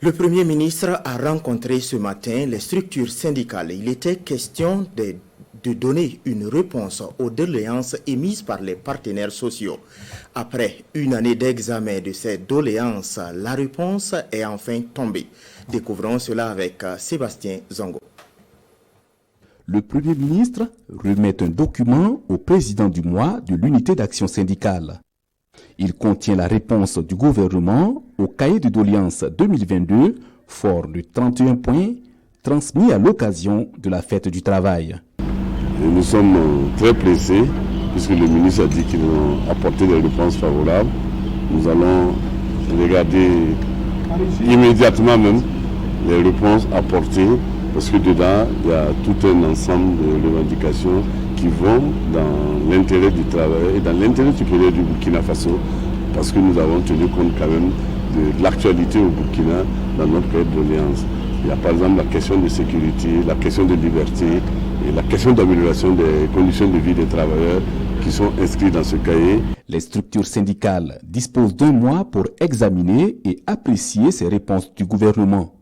Le Premier ministre a rencontré ce matin les structures syndicales. Il était question de donner une réponse aux doléances émises par les partenaires sociaux. Après une année d'examen de ces doléances, la réponse est enfin tombée. Découvrons cela avec Sébastien Zongo. Le Premier ministre remet un document au président du mois de l'unité d'action syndicale. Il contient la réponse du gouvernement au cahier de doléances 2022, fort de 31 points, transmis à l'occasion de la fête du travail. Et nous sommes très pressés, puisque le ministre a dit qu'il va apporter des réponses favorables. Nous allons regarder immédiatement même les réponses apportées, parce que dedans, il y a tout un ensemble de revendications qui vont dans l'intérêt du travail et dans l'intérêt supérieur du Burkina Faso, parce que nous avons tenu compte quand même de l'actualité au Burkina dans notre cahier de doléances. Il y a par exemple la question de sécurité, la question de liberté et la question d'amélioration des conditions de vie des travailleurs qui sont inscrits dans ce cahier. Les structures syndicales disposent d'un mois pour examiner et apprécier ces réponses du gouvernement.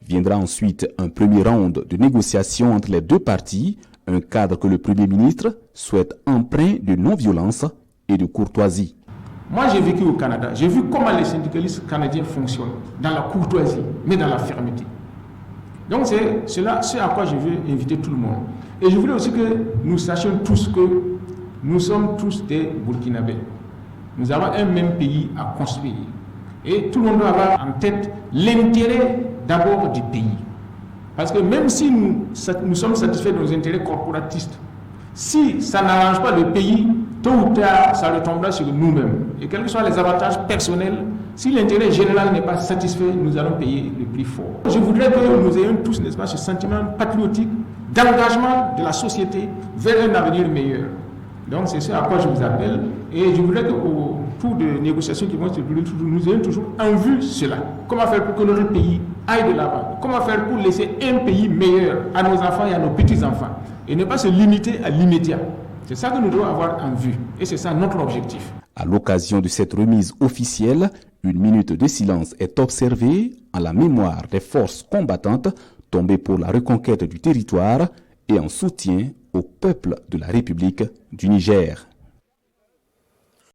Viendra ensuite un premier round de négociations entre les deux parties, un cadre que le Premier ministre souhaite empreint de non-violence et de courtoisie. Moi, j'ai vécu au Canada. J'ai vu comment les syndicalistes canadiens fonctionnent, dans la courtoisie, mais dans la fermeté. Donc, c'est ce à quoi je veux inviter tout le monde. Et je voulais aussi que nous sachions tous que nous sommes tous des Burkinabés. Nous avons un même pays à construire. Et tout le monde doit avoir en tête l'intérêt d'abord du pays. Parce que même si nous sommes satisfaits de nos intérêts corporatistes, si ça n'arrange pas le pays, tôt ou tard, ça retombera sur nous-mêmes. Et quels que soient les avantages personnels, si l'intérêt général n'est pas satisfait, nous allons payer le prix fort. Je voudrais que nous ayons tous, n'est-ce pas, ce sentiment patriotique d'engagement de la société vers un avenir meilleur. Donc c'est ce à quoi je vous appelle. Et je voudrais qu'au tour de négociations qui vont se dérouler, nous ayons toujours en vue cela. Comment faire pour que notre pays aille de l'avant? Comment faire pour laisser un pays meilleur à nos enfants et à nos petits-enfants? Et ne pas se limiter à l'immédiat. C'est ça que nous devons avoir en vue. Et c'est ça notre objectif. À l'occasion de cette remise officielle, une minute de silence est observée en la mémoire des forces combattantes tombées pour la reconquête du territoire et en soutien au peuple de la République du Niger.